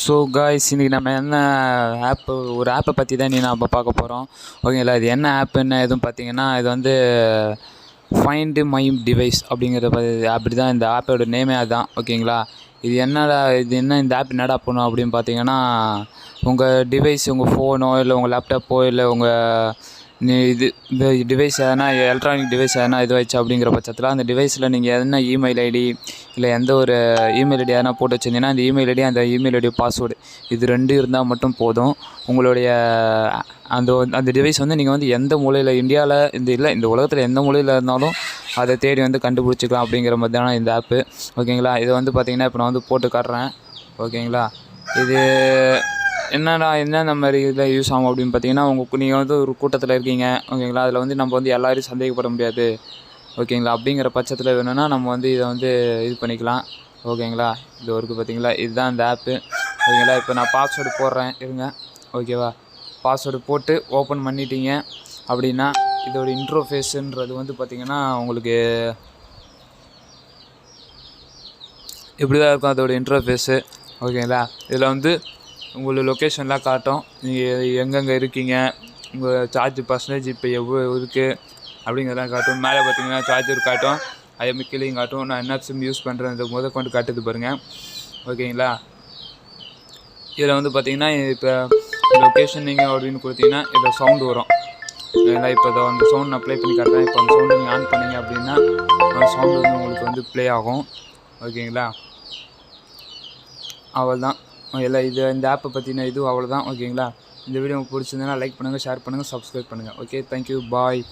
So guys, இன்றைக்கி நம்ம என்ன ஒரு ஆப்பை பற்றி தான் நம்ம பார்க்க போகிறோம். ஓகேங்களா, இது என்ன ஆப்புன்னு எதுவும் பார்த்தீங்கன்னா, இது வந்து ஃபைண்டு மை டிவைஸ் அப்படிங்கிறத அப்படி தான் இந்த ஆப்போட நேமே அதுதான். ஓகேங்களா, இது இந்த ஆப் என்னடா பண்ணும் அப்படின்னு பார்த்தீங்கன்னா, உங்கள் டிவைஸ், உங்கள் ஃபோனோ இல்லை உங்கள் லேப்டாப்போ இல்லை உங்கள் இந்த டிவைஸ் எதனா எலக்ட்ரானிக் டிவைஸ் எதனா இதுவாச்சு அப்படிங்கிற பட்சத்தில் அந்த டிவைஸில் நீங்கள் எதனா இமெயில் ஐடி இல்லை எந்த ஒரு இமெயில் ஐடி எதனா போட்டு வச்சுருந்தீங்கன்னா அந்த இமெயில் ஐடி, அந்த இமெயில் ஐடி பாஸ்வேர்டு இது 2 இருந்தால் மட்டும் போதும். உங்களுடைய அந்த டிவைஸ் வந்து நீங்கள் வந்து எந்த மூலையில் இந்தியாவில் இந்த உலகத்தில் எந்த மூலையில் இருந்தாலும் அதை தேடி வந்து கண்டுபிடிச்சிக்கலாம் அப்படிங்கிற மாதிரி தானே இந்த ஆப்பு. ஓகேங்களா, இது வந்து பார்த்திங்கன்னா இப்போ நான் வந்து போட்டு காட்டுறேன். ஓகேங்களா, இது என்னென்ன மாதிரி இதில் யூஸ் ஆகும் அப்படின்னு பார்த்தீங்கன்னா, நீங்கள் வந்து ஒரு கூட்டத்தில் இருக்கீங்க. ஓகேங்களா, அதில் வந்து நம்ம வந்து எல்லாரையும் சந்தேகப்பட முடியாது. ஓகேங்களா, அப்படிங்கிற பட்சத்தில் வேணும்னா நம்ம வந்து இதை வந்து இது பண்ணிக்கலாம். ஓகேங்களா, இது இருக்குது பார்த்தீங்களா, இதுதான் இந்த ஆப்பு. ஓகேங்களா, இப்போ நான் பாஸ்வேர்டு போடுறேன் இருங்க. ஓகேவா, பாஸ்வேர்டு போட்டு ஓப்பன் பண்ணிட்டீங்க அப்படின்னா இதோட இன்ட்ரோஃபேஸுன்றது வந்து பார்த்திங்கன்னா உங்களுக்கு இப்படி தான் இருக்கும் அதோட இன்ட்ரோஃபேஸு. ஓகேங்களா, இதில் வந்து உங்களுக்கு லொக்கேஷன்லாம் காட்டும், நீங்கள் எங்கெங்கே இருக்கீங்க, உங்கள் சார்ஜ் பர்சன்டேஜ் இப்போ எவ்வளோ இருக்குது அப்படிங்கிறதெல்லாம் காட்டும். மேலே பார்த்தீங்கன்னா சார்ஜர் காட்டும், அதே மாதிரி கீழேயும் காட்டும். நான் என்ன சிம் யூஸ் பண்ணுறேன் கொண்டு காட்டுது பாருங்கள். ஓகேங்களா, இதில் வந்து பார்த்திங்கன்னா இப்போ லொக்கேஷன் நீங்கள் அப்படின்னு கொடுத்தீங்கன்னா இதில் சவுண்டு வரும். ஏன்னா இப்போ அந்த சவுண்ட் நான் ப்ளே பண்ணி காட்டுறேன். இப்போ அந்த சவுண்டு நீங்கள் ஆன் பண்ணிங்க அப்படின்னா அந்த சவுண்டு வந்து உங்களுக்கு வந்து ப்ளே ஆகும். ஓகேங்களா, அவ்வளோதான். இல்லை இந்த ஆப்பை பற்றின அவ்வளோதான். ஓகேங்களா, இந்த வீடியோ உங்களுக்கு பிடிச்சிருந்ததுன்னா லைக் பண்ணுங்கள், ஷேர் பண்ணுங்கள், சப்ஸ்கிரைப் பண்ணுங்கள். ஓகே, தேங்க்யூ, பாய்.